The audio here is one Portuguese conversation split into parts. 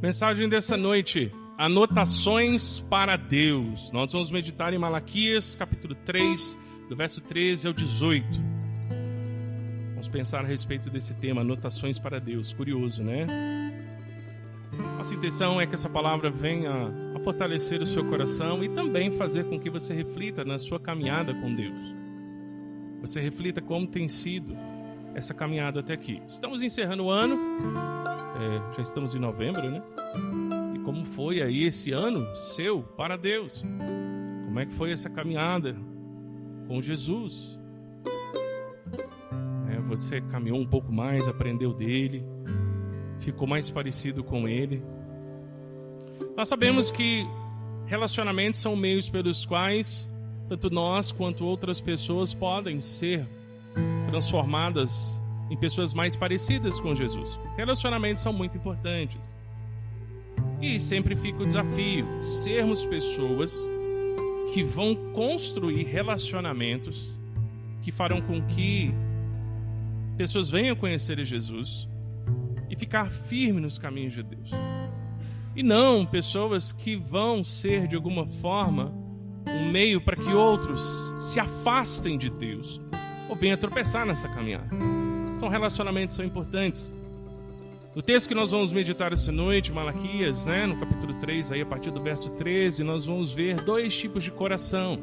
Mensagem dessa noite: anotações para Deus. Nós vamos meditar em Malaquias, capítulo 3, do verso 13 ao 18. Vamos pensar a respeito desse tema, anotações para Deus. Curioso, né? Nossa intenção é que essa palavra venha a fortalecer o seu coração e também fazer com que você reflita na sua caminhada com Deus. Você reflita como tem sido essa caminhada até aqui. Estamos encerrando o ano, já estamos em novembro, né? E como foi aí esse ano seu para Deus? Como é que foi essa caminhada com Jesus? Você caminhou um pouco mais, aprendeu dele, ficou mais parecido com ele. Nós sabemos que relacionamentos são meios pelos quais tanto nós quanto outras pessoas podem ser transformadas em pessoas mais parecidas com Jesus. Relacionamentos são muito importantes. E sempre fica o desafio, sermos pessoas que vão construir relacionamentos que farão com que pessoas venham conhecer Jesus e ficar firme nos caminhos de Deus. E não pessoas que vão ser, de alguma forma, um meio para que outros se afastem de Deus ou venham tropeçar nessa caminhada. Então, relacionamentos são importantes. No texto que nós vamos meditar essa noite, Malaquias, no capítulo 3, aí, a partir do verso 13, nós vamos ver dois tipos de coração.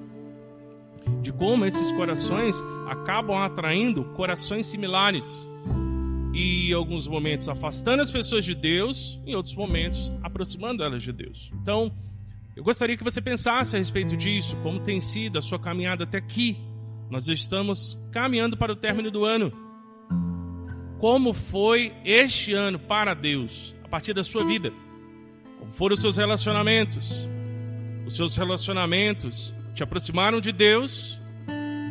De como esses corações acabam atraindo corações similares. E em alguns momentos afastando as pessoas de Deus, em outros momentos aproximando elas de Deus. Então, eu gostaria que você pensasse a respeito disso, como tem sido a sua caminhada até aqui. Nós estamos caminhando para o término do ano. Como foi este ano para Deus, a partir da sua vida? Como foram os seus relacionamentos? Os seus relacionamentos te aproximaram de Deus?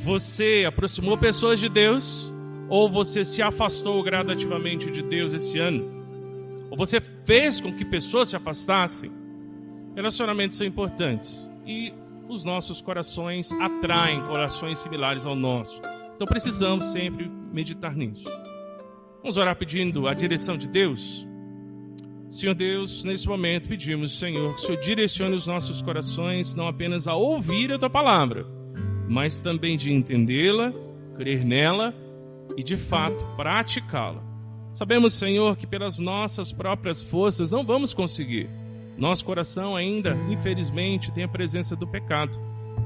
Você aproximou pessoas de Deus? Ou você se afastou gradativamente de Deus esse ano? Ou você fez com que pessoas se afastassem? Relacionamentos são importantes. E os nossos corações atraem corações similares ao nosso. Então precisamos sempre meditar nisso. Vamos orar pedindo a direção de Deus? Senhor Deus, nesse momento pedimos, Senhor, que o Senhor direcione os nossos corações não apenas a ouvir a Tua palavra, mas também de entendê-la, crer nela e, de fato, praticá-la. Sabemos, Senhor, que pelas nossas próprias forças não vamos conseguir. Nosso coração ainda, infelizmente, tem a presença do pecado.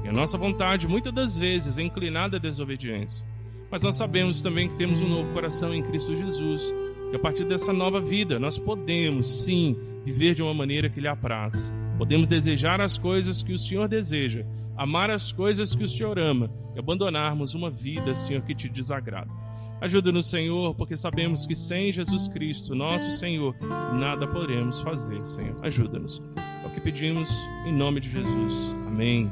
E a nossa vontade, muitas das vezes, é inclinada à desobediência. Mas nós sabemos também que temos um novo coração em Cristo Jesus. E a partir dessa nova vida, nós podemos, sim, viver de uma maneira que lhe apraz. Podemos desejar as coisas que o Senhor deseja, amar as coisas que o Senhor ama e abandonarmos uma vida, Senhor, que te desagrada. Ajuda-nos, Senhor, porque sabemos que sem Jesus Cristo, nosso Senhor, nada podemos fazer, Senhor. Ajuda-nos. É o que pedimos em nome de Jesus. Amém.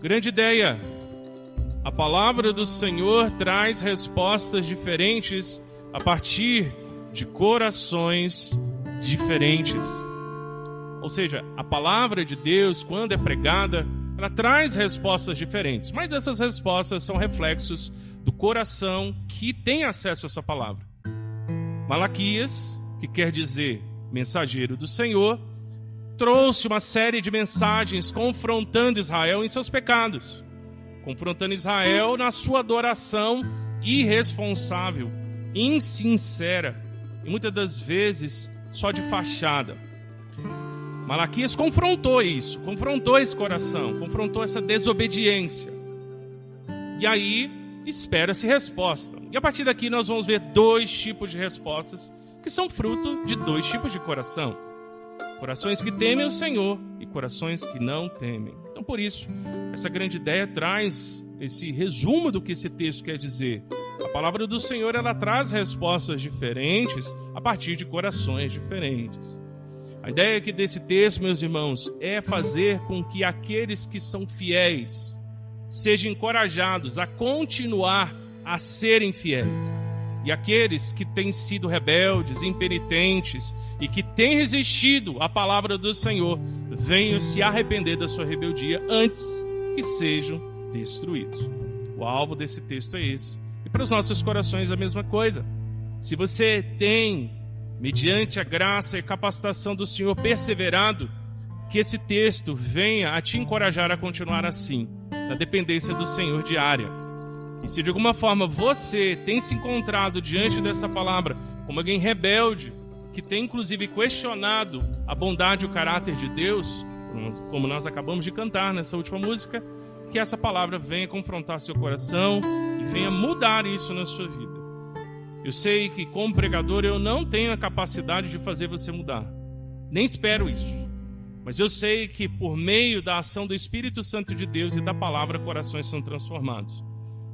Grande ideia. A palavra do Senhor traz respostas diferentes a partir de corações diferentes. Ou seja, a palavra de Deus, quando é pregada, ela traz respostas diferentes. Mas essas respostas são reflexos do coração que tem acesso a essa palavra. Malaquias, que quer dizer mensageiro do Senhor, trouxe uma série de mensagens confrontando Israel em seus pecados. Confrontando Israel na sua adoração irresponsável, insincera e muitas das vezes só de fachada. Malaquias confrontou isso, confrontou esse coração, confrontou essa desobediência. E aí espera-se resposta. E a partir daqui nós vamos ver dois tipos de respostas que são fruto de dois tipos de coração. Corações que temem o Senhor e corações que não temem. Então por isso, essa grande ideia traz esse resumo do que esse texto quer dizer. A palavra do Senhor, ela traz respostas diferentes a partir de corações diferentes. A ideia aqui desse texto, meus irmãos, é fazer com que aqueles que são fiéis sejam encorajados a continuar a serem fiéis. E aqueles que têm sido rebeldes, impenitentes e que têm resistido à palavra do Senhor, venham se arrepender da sua rebeldia antes que sejam destruídos. O alvo desse texto é esse. E para os nossos corações a mesma coisa. Se você tem mediante a graça e capacitação do Senhor perseverado, que esse texto venha a te encorajar a continuar assim, na dependência do Senhor diária. E se de alguma forma você tem se encontrado diante dessa palavra como alguém rebelde, que tem inclusive questionado a bondade e o caráter de Deus, como nós acabamos de cantar nessa última música, que essa palavra venha confrontar seu coração e venha mudar isso na sua vida. Eu sei que como pregador eu não tenho a capacidade de fazer você mudar, nem espero isso, mas eu sei que por meio da ação do Espírito Santo de Deus e da palavra, corações são transformados.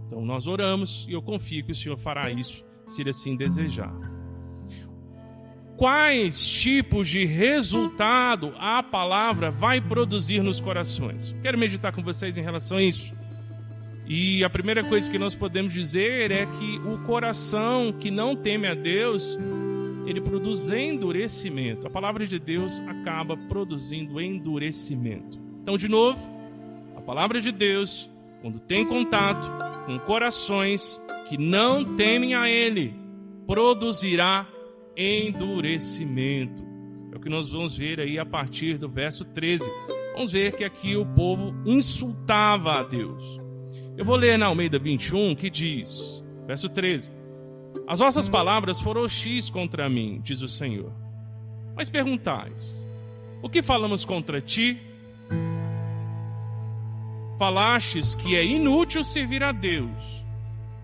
Então nós oramos e eu confio que o Senhor fará isso, se Ele assim desejar. Quais tipos de resultado a palavra vai produzir nos corações? Quero meditar com vocês em relação a isso. E a primeira coisa que nós podemos dizer é que o coração que não teme a Deus, ele produz endurecimento. A palavra de Deus acaba produzindo endurecimento. Então, de novo, a palavra de Deus, quando tem contato com corações que não temem a Ele, produzirá endurecimento. É o que nós vamos ver aí a partir do verso 13. Vamos ver que aqui o povo insultava a Deus. Eu vou ler na Almeida 21, que diz, verso 13: As vossas palavras foram hostis contra mim, diz o Senhor. Mas perguntais, o que falamos contra ti? Falastes que é inútil servir a Deus.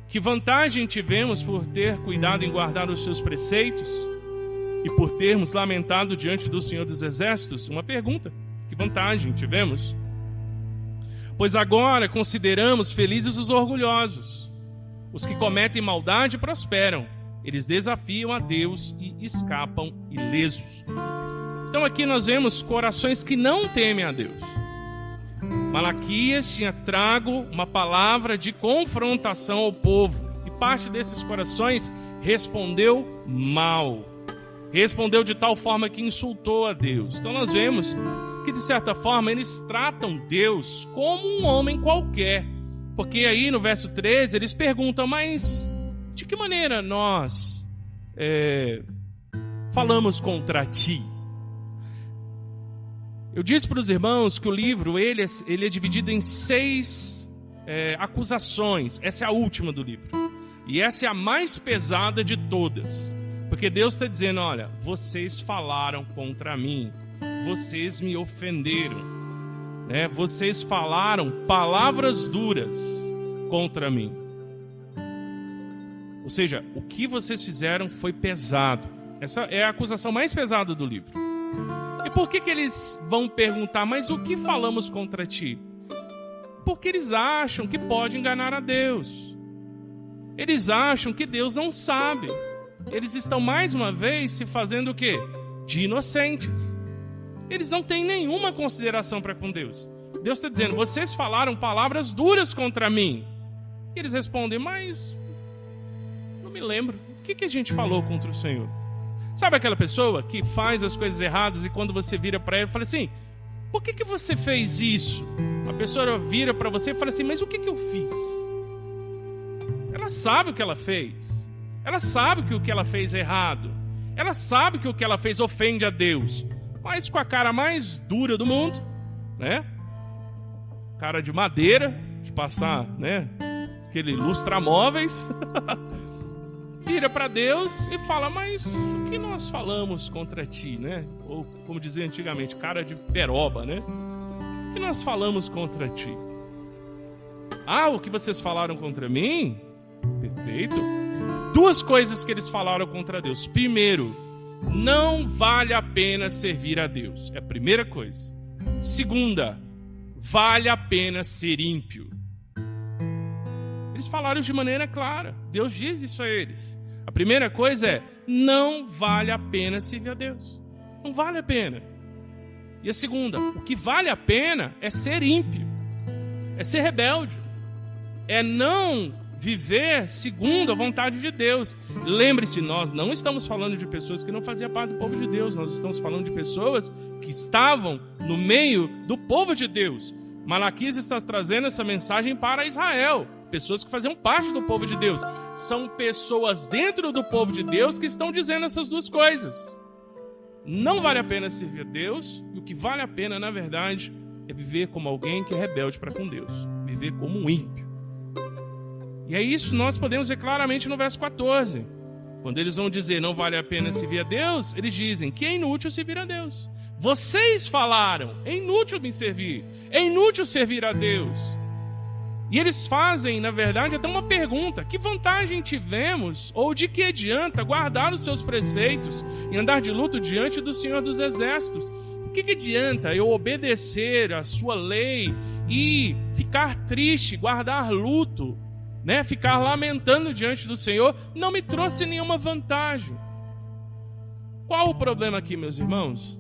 Que vantagem tivemos por ter cuidado em guardar os seus preceitos e por termos lamentado diante do Senhor dos Exércitos? Uma pergunta: que vantagem tivemos? Pois agora consideramos felizes os orgulhosos. Os que cometem maldade prosperam. Eles desafiam a Deus e escapam ilesos. Então aqui nós vemos corações que não temem a Deus. Malaquias tinha trago uma palavra de confrontação ao povo, e parte desses corações respondeu mal. Respondeu de tal forma que insultou a Deus. Então nós vemos que de certa forma eles tratam Deus como um homem qualquer. Porque aí no verso 13 eles perguntam, mas de que maneira nós falamos contra ti? Eu disse para os irmãos que o livro ele é dividido em 6 acusações. Essa é a última do livro. E essa é a mais pesada de todas. Porque Deus está dizendo, olha, vocês falaram contra mim. Vocês me ofenderam. Né? Vocês falaram palavras duras contra mim. Ou seja, o que vocês fizeram foi pesado. Essa é a acusação mais pesada do livro. E por que eles vão perguntar, mas o que falamos contra ti? Porque eles acham que pode enganar a Deus. Eles acham que Deus não sabe. Eles estão mais uma vez se fazendo o quê? De inocentes. Eles não têm nenhuma consideração para com Deus. Deus está dizendo, vocês falaram palavras duras contra mim. E eles respondem, mas não me lembro. O que a gente falou contra o Senhor? Sabe aquela pessoa que faz as coisas erradas e quando você vira para ela e fala assim, por que você fez isso? A pessoa vira para você e fala assim, mas o que eu fiz? Ela sabe o que ela fez. Ela sabe que o que ela fez é errado. Ela sabe que o que ela fez ofende a Deus. Mas com a cara mais dura do mundo, né? Cara de madeira, de passar, né? Aquele lustramóveis. Vira para Deus e fala, mas o que nós falamos contra ti, né? Ou como dizia antigamente, cara de peroba, né? O que nós falamos contra ti? Ah, o que vocês falaram contra mim? Perfeito. 2 coisas que eles falaram contra Deus. Primeiro, não vale a pena servir a Deus. É a primeira coisa. Segunda, vale a pena ser ímpio. Eles falaram de maneira clara. Deus diz isso a eles. A primeira coisa é, não vale a pena servir a Deus. Não vale a pena. E a segunda, o que vale a pena é ser ímpio. É ser rebelde. É não viver segundo a vontade de Deus. Lembre-se, nós não estamos falando de pessoas que não faziam parte do povo de Deus. Nós estamos falando de pessoas que estavam no meio do povo de Deus. Malaquias está trazendo essa mensagem para Israel. Pessoas que faziam parte do povo de Deus. São pessoas dentro do povo de Deus que estão dizendo essas duas coisas. Não vale a pena servir a Deus, e o que vale a pena, na verdade, é viver como alguém que é rebelde para com Deus. Viver como um ímpio. E é isso nós podemos ver claramente no verso 14. Quando eles vão dizer não vale a pena servir a Deus, eles dizem que é inútil servir a Deus. Vocês falaram, é inútil me servir, é inútil servir a Deus. E eles fazem, na verdade, até uma pergunta: que vantagem tivemos, ou de que adianta guardar os seus preceitos e andar de luto diante do Senhor dos Exércitos? O que adianta eu obedecer a sua lei e ficar triste, guardar luto, né? Ficar lamentando diante do Senhor? Não me trouxe nenhuma vantagem. Qual o problema aqui, meus irmãos?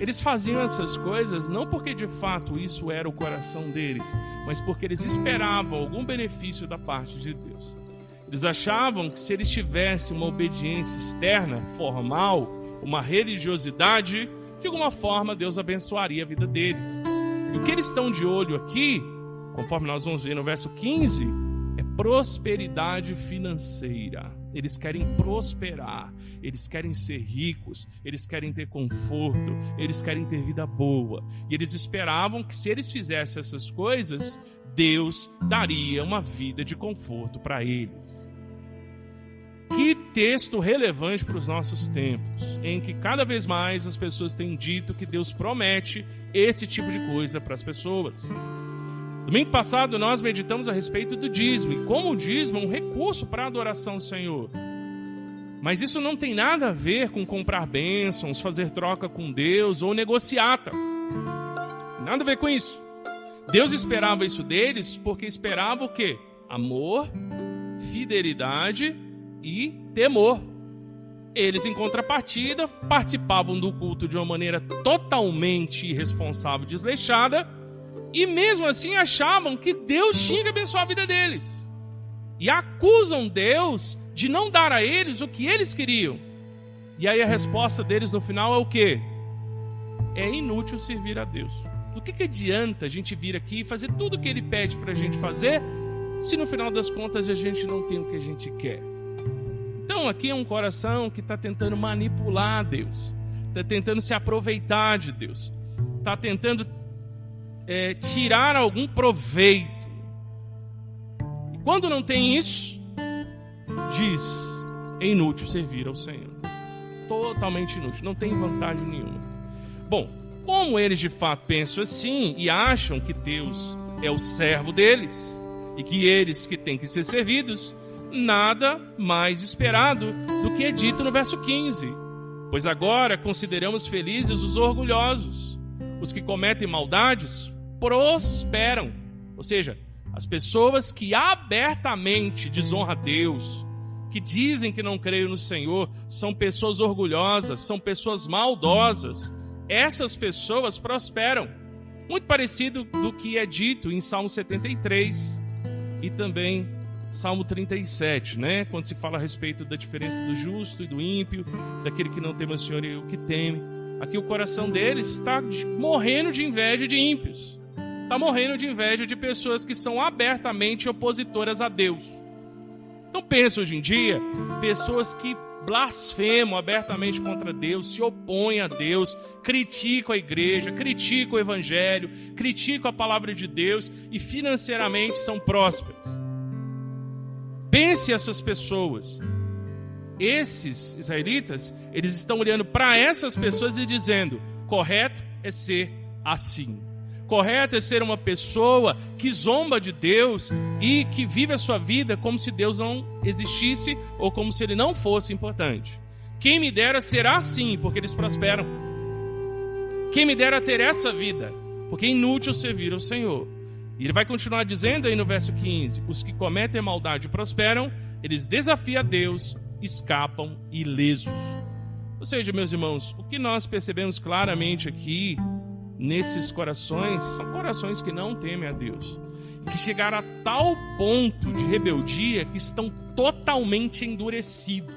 Eles faziam essas coisas não porque de fato isso era o coração deles, mas porque eles esperavam algum benefício da parte de Deus. Eles achavam que se eles tivessem uma obediência externa, formal, uma religiosidade, de alguma forma Deus abençoaria a vida deles. E o que eles estão de olho aqui, conforme nós vamos ver no verso 15, é prosperidade financeira. Eles querem prosperar, eles querem ser ricos, eles querem ter conforto, eles querem ter vida boa. E eles esperavam que se eles fizessem essas coisas, Deus daria uma vida de conforto para eles. Que texto relevante para os nossos tempos, em que cada vez mais as pessoas têm dito que Deus promete esse tipo de coisa para as pessoas. Domingo passado nós meditamos a respeito do dízimo e como o dízimo é um recurso para a adoração ao Senhor. Mas isso não tem nada a ver com comprar bênçãos, fazer troca com Deus ou negociata. Nada a ver com isso. Deus esperava isso deles porque esperava o quê? Amor, fidelidade e temor. Eles, em contrapartida, participavam do culto de uma maneira totalmente irresponsável e desleixada, e mesmo assim achavam que Deus tinha que abençoar a vida deles. E acusam Deus de não dar a eles o que eles queriam. E aí a resposta deles no final é o quê? É inútil servir a Deus. Do que adianta a gente vir aqui e fazer tudo o que Ele pede para a gente fazer, se no final das contas a gente não tem o que a gente quer? Então aqui é um coração que está tentando manipular Deus, está tentando se aproveitar de Deus, está tentando tirar algum proveito. E quando não tem isso, diz: é inútil servir ao Senhor. Totalmente inútil, não tem vantagem nenhuma. Bom, como eles de fato pensam assim e acham que Deus é o servo deles e que eles que têm que ser servidos, nada mais esperado do que é dito no verso 15. Pois agora consideramos felizes os orgulhosos, os que cometem maldades prosperam. Ou seja, as pessoas que abertamente desonram a Deus, que dizem que não creem no Senhor, são pessoas orgulhosas, são pessoas maldosas. Essas pessoas prosperam. Muito parecido do que é dito em Salmo 73 e também Salmo 37, né? Quando se fala a respeito da diferença do justo e do ímpio, daquele que não teme o Senhor e o que teme. Aqui o coração deles está morrendo de inveja de ímpios. Está morrendo de inveja de pessoas que são abertamente opositoras a Deus. Então pensa hoje em dia, pessoas que blasfemam abertamente contra Deus, se opõem a Deus, criticam a igreja, criticam o evangelho, criticam a palavra de Deus e financeiramente são prósperas. Pense essas pessoas. Esses israelitas, eles estão olhando para essas pessoas e dizendo: correto é ser assim. Correto é ser uma pessoa que zomba de Deus e que vive a sua vida como se Deus não existisse ou como se Ele não fosse importante. Quem me dera ser assim, porque eles prosperam. Quem me dera ter essa vida, porque é inútil servir ao Senhor. E ele vai continuar dizendo aí no verso 15: os que cometem maldade prosperam, eles desafiam a Deus, escapam ilesos. Ou seja, meus irmãos, o que nós percebemos claramente aqui nesses corações, são corações que não temem a Deus, que chegaram a tal ponto de rebeldia que estão totalmente endurecidos.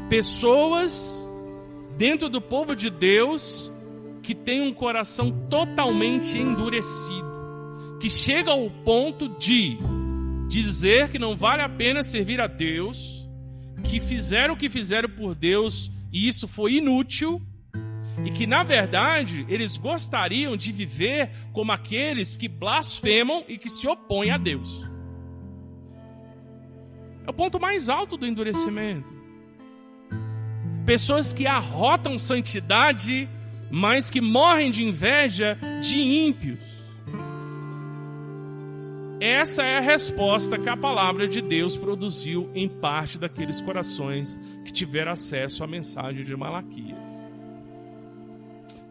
Pessoas dentro do povo de Deus que tem um coração totalmente endurecido, que chega ao ponto de dizer que não vale a pena servir a Deus, que fizeram o que fizeram por Deus e isso foi inútil, e que na verdade eles gostariam de viver como aqueles que blasfemam e que se opõem a Deus. É o ponto mais alto do endurecimento. Pessoas que arrotam santidade, mas que morrem de inveja de ímpios. Essa é a resposta que a palavra de Deus produziu em parte daqueles corações que tiveram acesso à mensagem de Malaquias.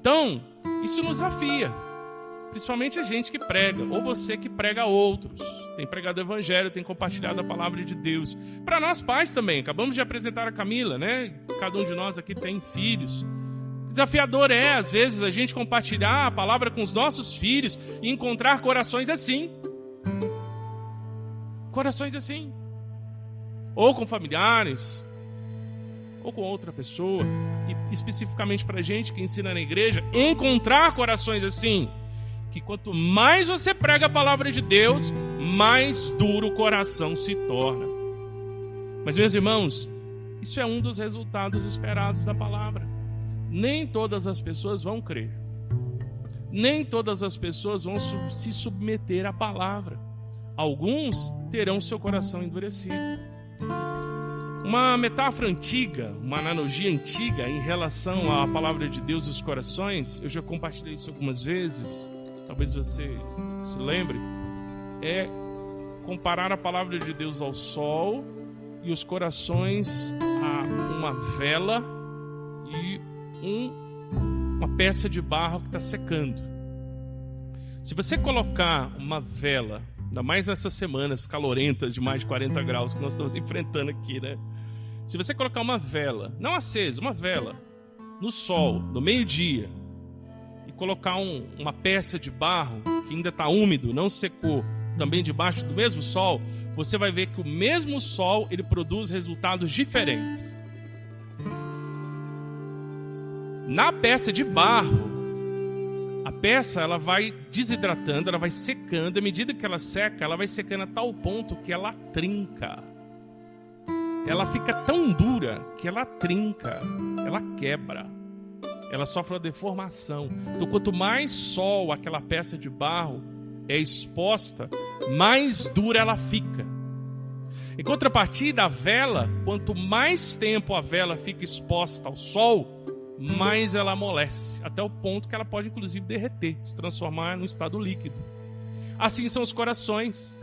Então, isso nos desafia, principalmente a gente que prega, ou você que prega a outros, tem pregado o evangelho, tem compartilhado a palavra de Deus. Para nós pais também, acabamos de apresentar a Camila, né? Cada um de nós aqui tem filhos. Desafiador é, às vezes, a gente compartilhar a palavra com os nossos filhos e encontrar corações assim. Corações assim. Ou com familiares, ou com outra pessoa. E especificamente para a gente que ensina na igreja, encontrar corações assim. Que quanto mais você prega a palavra de Deus, mais duro o coração se torna. Mas, meus irmãos, isso é um dos resultados esperados da palavra. Nem todas as pessoas vão crer. Nem todas as pessoas vão se submeter à palavra. Alguns terão seu coração endurecido. Uma metáfora antiga, uma analogia antiga em relação à palavra de Deus e os corações, eu já compartilhei isso algumas vezes, talvez você se lembre, é comparar a palavra de Deus ao sol e os corações a uma vela e uma peça de barro que está secando. Se você colocar uma vela, ainda mais nessas semanas calorentas de mais de 40 graus que nós estamos enfrentando aqui, né? Se você colocar uma vela, não acesa, uma vela, no sol, no meio-dia, e colocar uma peça de barro que ainda está úmido, não secou, também debaixo do mesmo sol, você vai ver que o mesmo sol ele produz resultados diferentes. Na peça de barro, a peça ela vai desidratando, ela vai secando. À medida que ela seca, ela vai secando a tal ponto que ela trinca. Ela fica tão dura que ela trinca, ela quebra. Ela sofre uma deformação. Então, quanto mais sol aquela peça de barro é exposta, mais dura ela fica. Em contrapartida, a vela, quanto mais tempo a vela fica exposta ao sol, mais ela amolece, até o ponto que ela pode inclusive derreter, se transformar num estado líquido. Assim são os corações.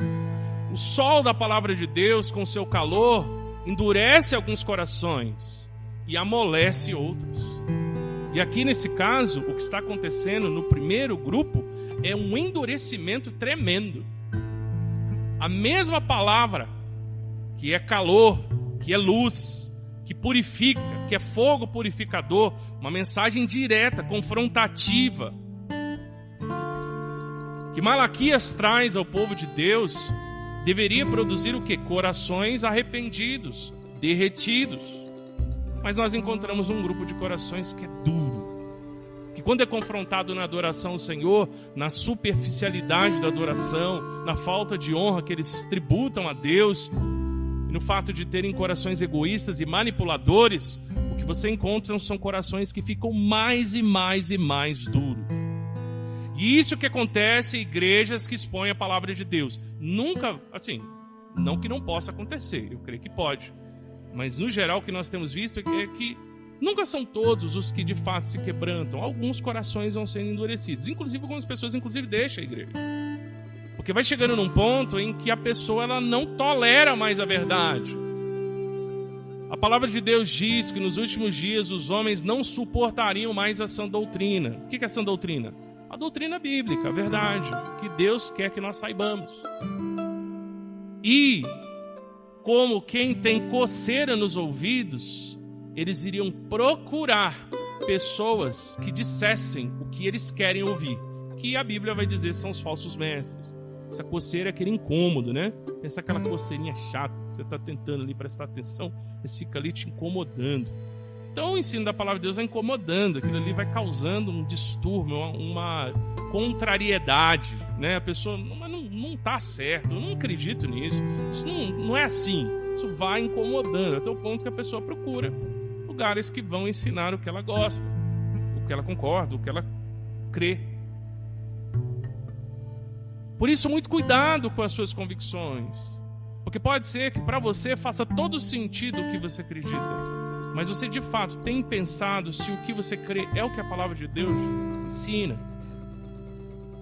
O sol da palavra de Deus, com seu calor, endurece alguns corações e amolece outros. E aqui nesse caso, o que está acontecendo no primeiro grupo é um endurecimento tremendo. A mesma palavra, que é calor, que é luz, que purifica, que é fogo purificador, uma mensagem direta, confrontativa, que Malaquias traz ao povo de Deus, deveria produzir o quê? Corações arrependidos, derretidos. Mas nós encontramos um grupo de corações que é duro, que quando é confrontado na adoração ao Senhor, na superficialidade da adoração, na falta de honra que eles tributam a Deus, e no fato de terem corações egoístas e manipuladores, o que você encontra são corações que ficam mais e mais e mais duros. E isso que acontece em igrejas que expõem a palavra de Deus. Nunca, assim, não que não possa acontecer, eu creio que pode. Mas no geral o que nós temos visto é que nunca são todos os que de fato se quebrantam. Alguns corações vão sendo endurecidos. Inclusive algumas pessoas deixam a igreja. Porque vai chegando num ponto em que a pessoa ela não tolera mais a verdade. A palavra de Deus diz que nos últimos dias os homens não suportariam mais a sã doutrina. O que é a sã doutrina? A doutrina bíblica, a verdade, que Deus quer que nós saibamos. E, como quem tem coceira nos ouvidos, eles iriam procurar pessoas que dissessem o que eles querem ouvir. Que a Bíblia vai dizer são os falsos mestres. Essa coceira é aquele incômodo, né? Pensa aquela coceirinha chata, que você está tentando ali prestar atenção, e fica ali te incomodando. Então o ensino da palavra de Deus vai incomodando, aquilo ali vai causando um distúrbio, uma contrariedade, né? A pessoa, não está certo, eu não acredito nisso, isso não é assim. Isso vai incomodando, até o ponto que a pessoa procura lugares que vão ensinar o que ela gosta, o que ela concorda, o que ela crê. Por isso, muito cuidado com as suas convicções, porque pode ser que para você faça todo sentido o que você acredita, mas você de fato tem pensado se o que você crê é o que a palavra de Deus ensina?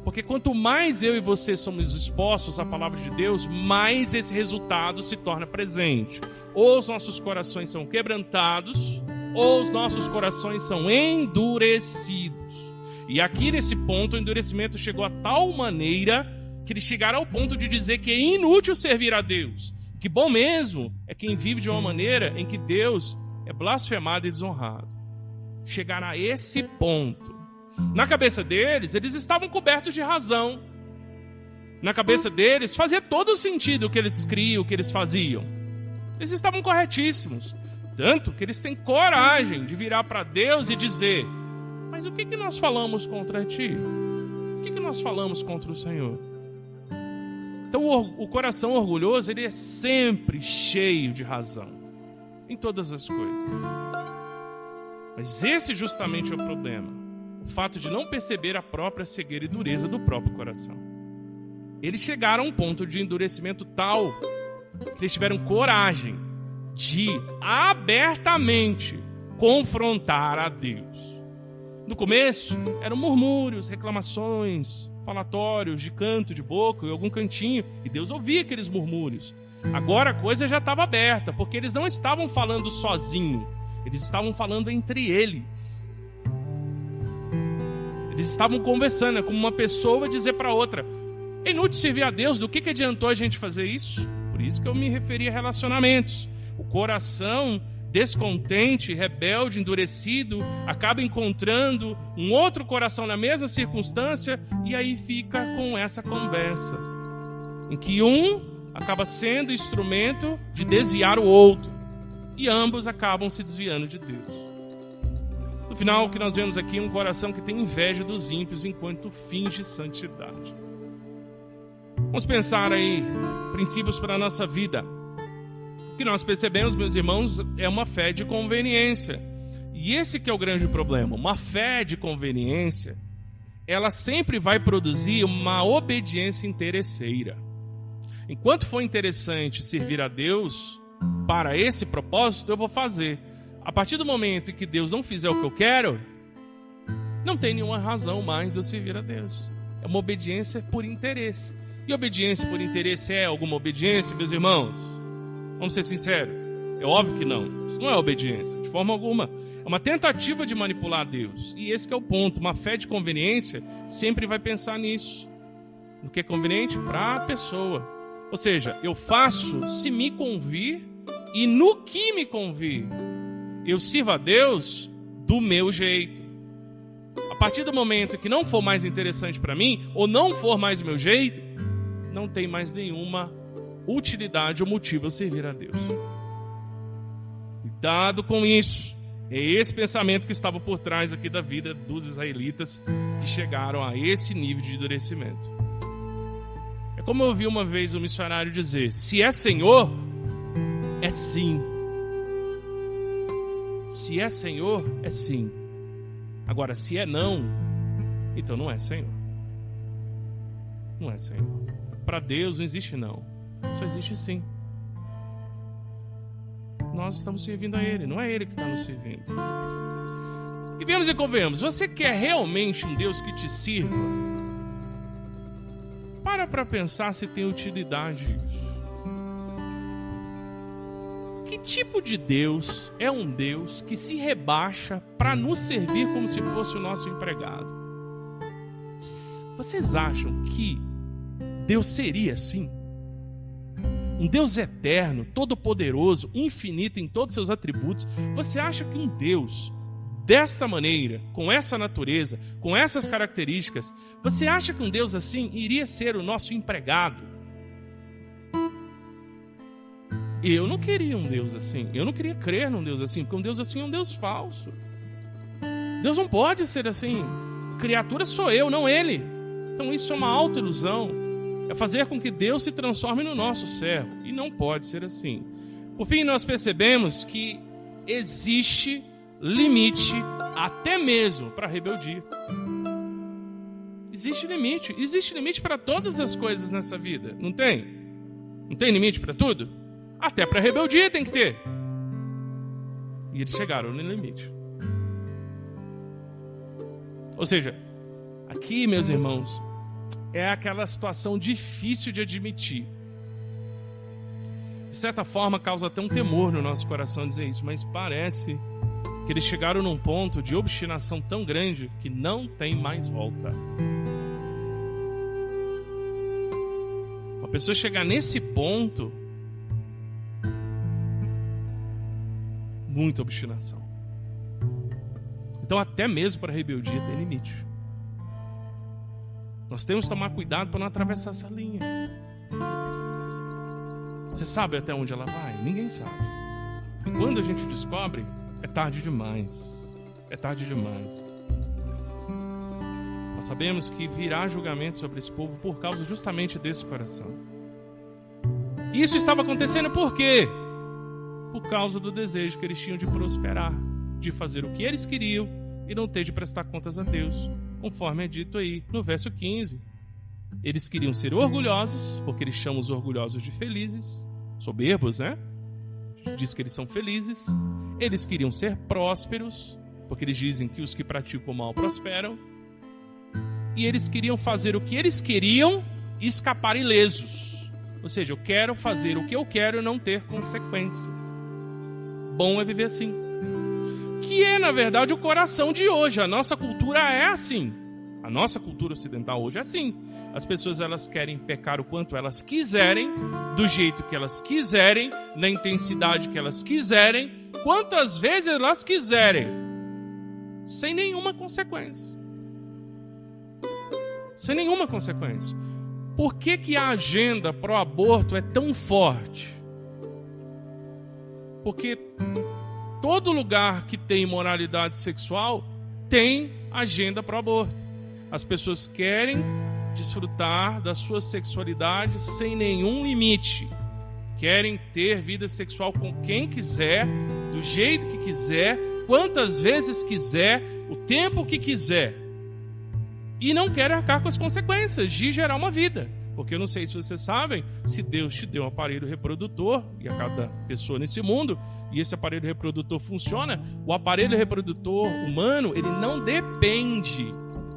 Porque quanto mais eu e você somos expostos à palavra de Deus, mais esse resultado se torna presente. Ou os nossos corações são quebrantados, ou os nossos corações são endurecidos. E aqui nesse ponto, o endurecimento chegou a tal maneira que eles chegaram ao ponto de dizer que é inútil servir a Deus. Que bom mesmo é quem vive de uma maneira em que Deus é blasfemado e desonrado. Chegaram a esse ponto. Na cabeça deles, eles estavam cobertos de razão. Na cabeça deles, fazia todo sentido o que eles criam, o que eles faziam. Eles estavam corretíssimos. Tanto que eles têm coragem de virar para Deus e dizer: mas o que nós falamos contra ti? O que nós falamos contra o Senhor? Então o coração orgulhoso, ele é sempre cheio de razão em todas as coisas. Mas esse justamente é o problema. O fato de não perceber a própria cegueira e dureza do próprio coração. Eles chegaram a um ponto de endurecimento tal que eles tiveram coragem de abertamente confrontar a Deus. No começo, eram murmúrios, reclamações, falatórios de canto, de boca, em algum cantinho, e Deus ouvia aqueles murmúrios. Agora a coisa já estava aberta, porque eles não estavam falando sozinhos, eles estavam falando entre eles. Eles estavam conversando, é como uma pessoa dizer para outra: é inútil servir a Deus, do que adiantou a gente fazer isso? Por isso que eu me referi a relacionamentos. O coração descontente, rebelde, endurecido, acaba encontrando um outro coração na mesma circunstância, e aí fica com essa conversa, em que um acaba sendo instrumento de desviar o outro, e ambos acabam se desviando de Deus. No final, o que nós vemos aqui é um coração que tem inveja dos ímpios enquanto finge santidade. Vamos pensar aí princípios para a nossa vida. O que nós percebemos, meus irmãos, é uma fé de conveniência. E esse que é o grande problema. Uma fé de conveniência, ela sempre vai produzir uma obediência interesseira. Enquanto for interessante servir a Deus para esse propósito, eu vou fazer. A partir do momento em que Deus não fizer o que eu quero, não tem nenhuma razão mais de eu servir a Deus. É uma obediência por interesse. E obediência por interesse é alguma obediência, meus irmãos? Vamos ser sinceros. É óbvio que não. Isso não é obediência, de forma alguma. É uma tentativa de manipular Deus. E esse que é o ponto. Uma fé de conveniência sempre vai pensar nisso. No que é conveniente? Para a pessoa. Ou seja, eu faço se me convir e no que me convir. Eu sirvo a Deus do meu jeito. A partir do momento que não for mais interessante para mim, ou não for mais o meu jeito, não tem mais nenhuma utilidade ou motivo a servir a Deus. Cuidado com isso. É esse pensamento que estava por trás aqui da vida dos israelitas que chegaram a esse nível de endurecimento. É como eu ouvi uma vez um missionário dizer: se é Senhor, é sim. Se é Senhor, é sim. Agora, se é não, então não é Senhor. Não é Senhor. Para Deus não existe não. Só existe sim. Nós estamos servindo a Ele, não é Ele que está nos servindo. E vemos e convenhamos, você quer realmente um Deus que te sirva? Para pensar se tem utilidade isso. Que tipo de Deus é um Deus que se rebaixa para nos servir como se fosse o nosso empregado? Vocês acham que Deus seria assim? Um Deus eterno, todo-poderoso, infinito em todos os seus atributos. Você acha que um Deus desta maneira, com essa natureza, com essas características, você acha que um Deus assim iria ser o nosso empregado? Eu não queria um Deus assim. Eu não queria crer num Deus assim, porque um Deus assim é um Deus falso. Deus não pode ser assim. Criatura sou eu, não Ele. Então isso é uma autoilusão. É fazer com que Deus se transforme no nosso servo. E não pode ser assim. Por fim, nós percebemos que existe limite até mesmo para a rebeldia. Existe limite para todas as coisas nessa vida, não tem? Não tem limite para tudo? Até para a rebeldia tem que ter. E eles chegaram no limite. Ou seja, aqui, meus irmãos, é aquela situação difícil de admitir. De certa forma, causa até um temor no nosso coração dizer isso, mas parece que eles chegaram num ponto de obstinação tão grande que não tem mais volta. Uma pessoa chegar nesse ponto, muita obstinação. Então até mesmo para a rebeldia tem limite. Nós temos que tomar cuidado para não atravessar essa linha. Você sabe até onde ela vai? Ninguém sabe. E quando a gente descobre, é tarde demais. É tarde demais. Nós sabemos que virá julgamento sobre esse povo por causa justamente desse coração. Isso estava acontecendo por quê? Por causa do desejo que eles tinham de prosperar, de fazer o que eles queriam e não ter de prestar contas a Deus, conforme é dito aí no verso 15. Eles queriam ser orgulhosos, porque eles chamam os orgulhosos de felizes, soberbos, né? Diz que eles são felizes. Eles queriam ser prósperos, porque eles dizem que os que praticam o mal prosperam. E eles queriam fazer o que eles queriam e escapar ilesos. Ou seja, eu quero fazer o que eu quero e não ter consequências. Bom é viver assim. Que é, na verdade, o coração de hoje. A nossa cultura é assim. A nossa cultura ocidental hoje é assim. As pessoas, elas querem pecar o quanto elas quiserem, do jeito que elas quiserem, na intensidade que elas quiserem, quantas vezes elas quiserem, sem nenhuma consequência. Sem nenhuma consequência. Por que a agenda pro aborto é tão forte? Porque todo lugar que tem imoralidade sexual tem agenda pro aborto. As pessoas querem desfrutar da sua sexualidade sem nenhum limite. Querem ter vida sexual com quem quiser, do jeito que quiser, quantas vezes quiser, o tempo que quiser. E não querem arcar com as consequências de gerar uma vida. Porque eu não sei se vocês sabem, se Deus te deu um aparelho reprodutor, e a cada pessoa nesse mundo, e esse aparelho reprodutor funciona, o aparelho reprodutor humano, ele não depende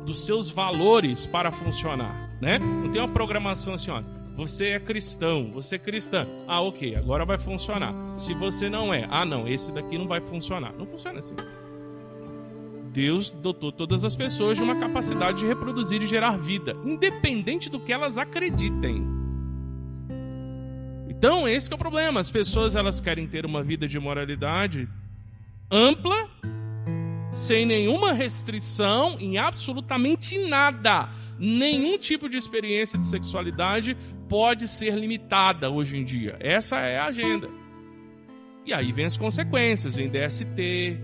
dos seus valores para funcionar, né? Não tem uma programação assim, ó, você é cristão, você é cristã, ok, agora vai funcionar. Se você não é, não, esse daqui não vai funcionar. Não funciona assim. Deus dotou todas as pessoas de uma capacidade de reproduzir e gerar vida, independente do que elas acreditem. Então, esse que é o problema. As pessoas, elas querem ter uma vida de moralidade ampla, sem nenhuma restrição em absolutamente nada. Nenhum tipo de experiência de sexualidade pode ser limitada hoje em dia. Essa é a agenda. E aí vem as consequências, vem DST,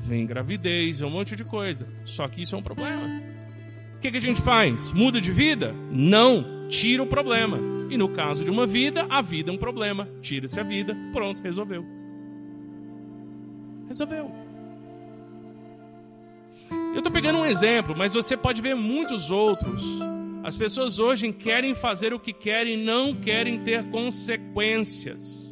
vem gravidez, vem um monte de coisa. Só que isso é um problema. O que a gente faz? Muda de vida? Não, tira o problema. E no caso de uma vida, a vida é um problema. Tira-se a vida, pronto, resolveu. Resolveu. Eu estou pegando um exemplo, mas você pode ver muitos outros. As pessoas hoje querem fazer o que querem e não querem ter consequências.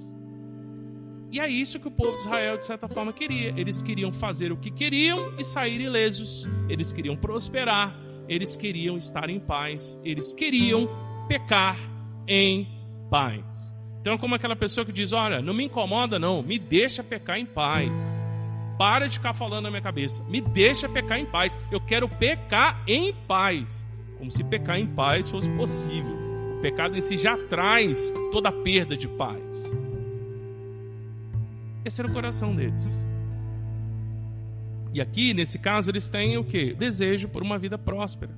E é isso que o povo de Israel, de certa forma, queria. Eles queriam fazer o que queriam e sair ilesos. Eles queriam prosperar. Eles queriam estar em paz. Eles queriam pecar em paz. Então, como aquela pessoa que diz, olha, não me incomoda não, me deixa pecar em paz. Para de ficar falando na minha cabeça. Me deixa pecar em paz. Eu quero pecar em paz. Como se pecar em paz fosse possível. O pecado em si já traz toda a perda de paz. Esse era o coração deles. E aqui, nesse caso, eles têm o quê? Desejo por uma vida próspera.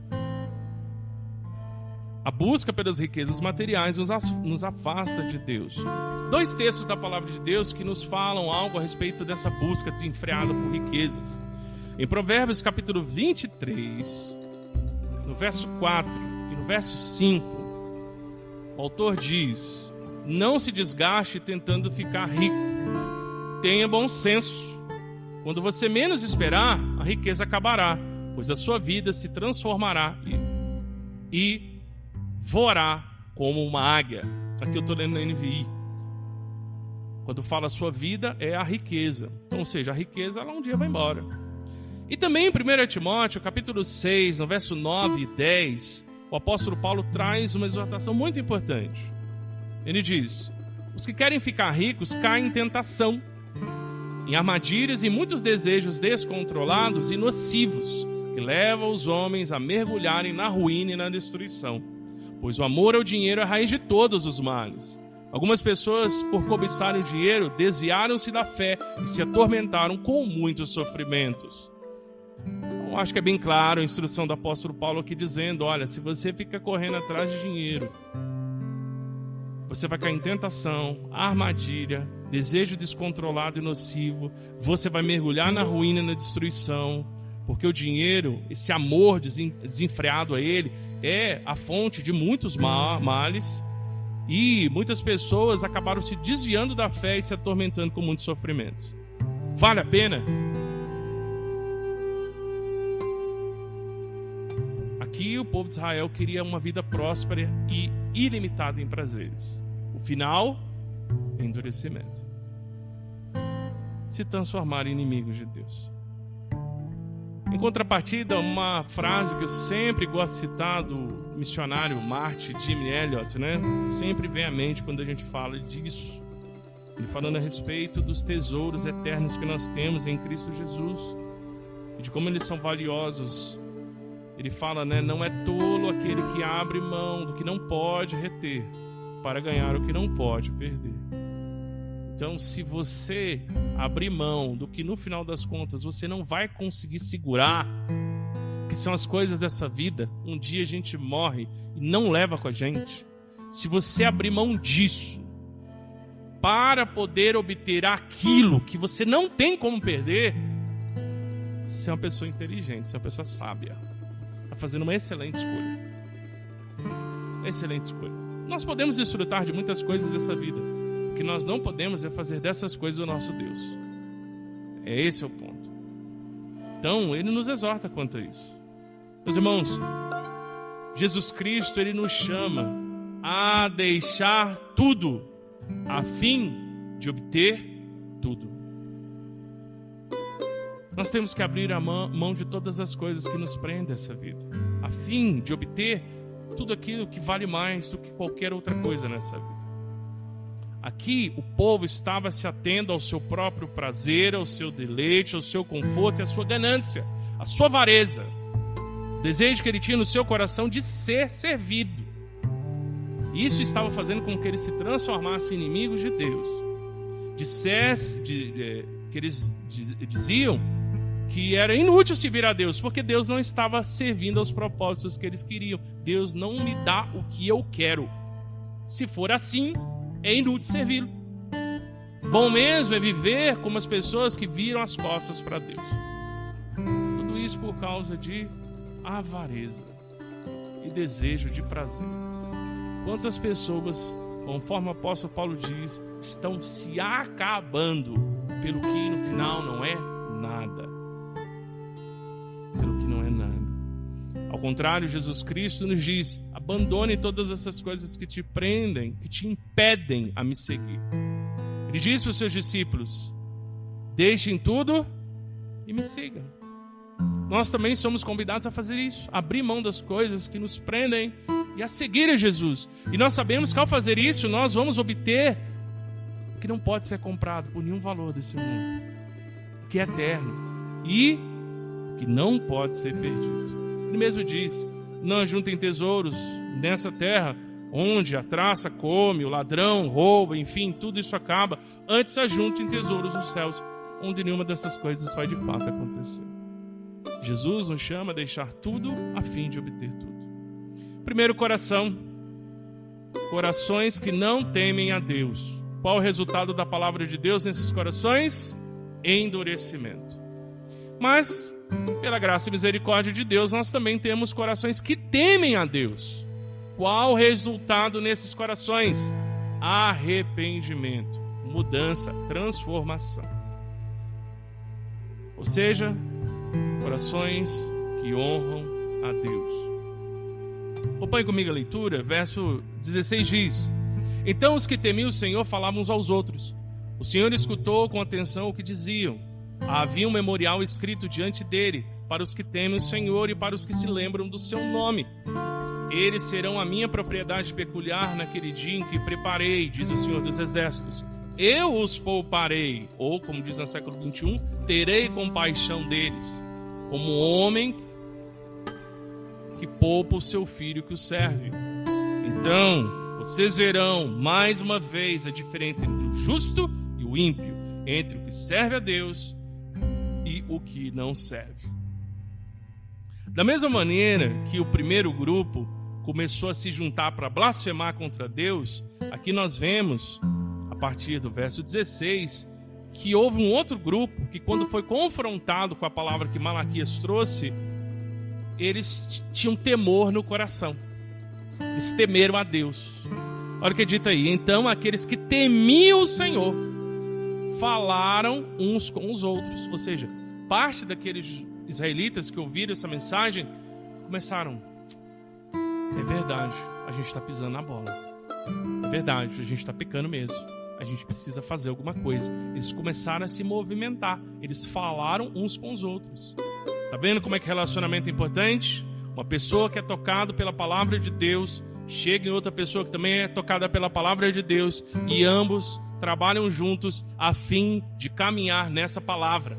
A busca pelas riquezas materiais nos afasta de Deus. 2 textos da palavra de Deus que nos falam algo a respeito dessa busca desenfreada por riquezas. Em Provérbios capítulo 23, no verso 4 e no verso 5, o autor diz: não se desgaste tentando ficar rico. Tenha bom senso. Quando você menos esperar, a riqueza acabará, pois a sua vida se transformará e voará como uma águia. Aqui eu estou lendo na NVI. Quando fala sua vida, é a riqueza. Então, ou seja, a riqueza ela um dia vai embora. E também em 1 Timóteo, capítulo 6, no verso 9 e 10, o apóstolo Paulo traz uma exortação muito importante. Ele diz: os que querem ficar ricos caem em tentação, em armadilhas e muitos desejos descontrolados e nocivos, que levam os homens a mergulharem na ruína e na destruição. Pois o amor ao dinheiro é a raiz de todos os males. Algumas pessoas, por cobiçarem o dinheiro, desviaram-se da fé e se atormentaram com muitos sofrimentos. Então, acho que é bem claro a instrução do apóstolo Paulo aqui dizendo: olha, se você fica correndo atrás de dinheiro, você vai cair em tentação, armadilha, desejo descontrolado e nocivo, você vai mergulhar na ruína e na destruição, porque o dinheiro, esse amor desenfreado a ele, é a fonte de muitos males, e muitas pessoas acabaram se desviando da fé e se atormentando com muitos sofrimentos. Vale a pena? Aqui o povo de Israel queria uma vida próspera e ilimitada em prazeres. O final é endurecimento. Se transformar em inimigos de Deus. Em contrapartida, uma frase que eu sempre gosto de citar do missionário Martin Jim Elliot, né? Sempre vem à mente quando a gente fala disso. Ele falando a respeito dos tesouros eternos que nós temos em Cristo Jesus e de como eles são valiosos. Ele fala, né? Não é tolo aquele que abre mão do que não pode reter para ganhar o que não pode perder. Então, se você abrir mão do que no final das contas você não vai conseguir segurar, que são as coisas dessa vida, um dia a gente morre e não leva com a gente. Se você abrir mão disso para poder obter aquilo que você não tem como perder, você é uma pessoa inteligente, você é uma pessoa sábia. Está fazendo uma excelente escolha. Excelente escolha. Nós podemos desfrutar de muitas coisas dessa vida. O que nós não podemos é fazer dessas coisas o nosso Deus. Esse é o ponto. Então, ele nos exorta quanto a isso. Meus irmãos, Jesus Cristo, ele nos chama a deixar tudo, a fim de obter tudo. Nós temos que abrir a mão de todas as coisas que nos prendem a essa vida, a fim de obter tudo aquilo que vale mais do que qualquer outra coisa nessa vida. Aqui o povo estava se atendo ao seu próprio prazer, ao seu deleite, ao seu conforto e à sua ganância, à sua avareza. O desejo que ele tinha no seu coração de ser servido. Isso estava fazendo com que eles se transformassem em inimigos de Deus. Que eles diziam que era inútil servir a Deus, porque Deus não estava servindo aos propósitos que eles queriam. Deus não me dá o que eu quero. Se for assim, é inútil servi-lo. Bom mesmo é viver como as pessoas que viram as costas para Deus. Tudo isso por causa de avareza e desejo de prazer. Quantas pessoas, conforme o apóstolo Paulo diz, estão se acabando pelo que no final não é nada. Pelo que não é nada. Ao contrário, Jesus Cristo nos diz: abandone todas essas coisas que te prendem, que te impedem a me seguir. Ele disse para os seus discípulos: deixem tudo e me sigam. Nós também somos convidados a fazer isso, abrir mão das coisas que nos prendem e a seguir a Jesus. E nós sabemos que ao fazer isso, nós vamos obter o que não pode ser comprado por nenhum valor desse mundo, o que é eterno e que não pode ser perdido. Ele mesmo diz: não ajuntem tesouros nessa terra, onde a traça come, o ladrão rouba, enfim, tudo isso acaba. Antes ajuntem tesouros nos céus, onde nenhuma dessas coisas vai de fato acontecer. Jesus nos chama a deixar tudo a fim de obter tudo. Primeiro coração, corações que não temem a Deus. Qual o resultado da palavra de Deus nesses corações? Endurecimento. Mas, pela graça e misericórdia de Deus, nós também temos corações que temem a Deus. Qual o resultado nesses corações? Arrependimento, mudança, transformação. Ou seja, corações que honram a Deus. Acompanhe comigo a leitura, verso 16 diz: Então os que temiam o Senhor falavam uns aos outros. O Senhor escutou com atenção o que diziam. Havia um memorial escrito diante dele, para os que temem o Senhor e para os que se lembram do seu nome. Eles serão a minha propriedade peculiar naquele dia em que preparei, diz o Senhor dos Exércitos. Eu os pouparei, ou como diz no século 21, terei compaixão deles, como homem que poupa o seu filho que o serve. Então, vocês verão mais uma vez a diferença entre o justo e o ímpio, entre o que serve a Deus e o que não serve. Da mesma maneira que o primeiro grupo começou a se juntar para blasfemar contra Deus, aqui nós vemos, a partir do verso 16, que houve um outro grupo que, quando foi confrontado com a palavra que Malaquias trouxe, eles tinham temor no coração. Eles temeram a Deus. Olha o que é dito aí. Então aqueles que temiam o Senhor falaram uns com os outros. Ou seja, parte daqueles israelitas que ouviram essa mensagem começaram: é verdade, a gente está pisando na bola. É verdade, a gente está pecando mesmo. A gente precisa fazer alguma coisa. Eles começaram a se movimentar. Eles falaram uns com os outros. Tá vendo como é que relacionamento é importante? Uma pessoa que é tocada pela palavra de Deus chega em outra pessoa que também é tocada pela palavra de Deus, e ambos trabalham juntos a fim de caminhar nessa palavra.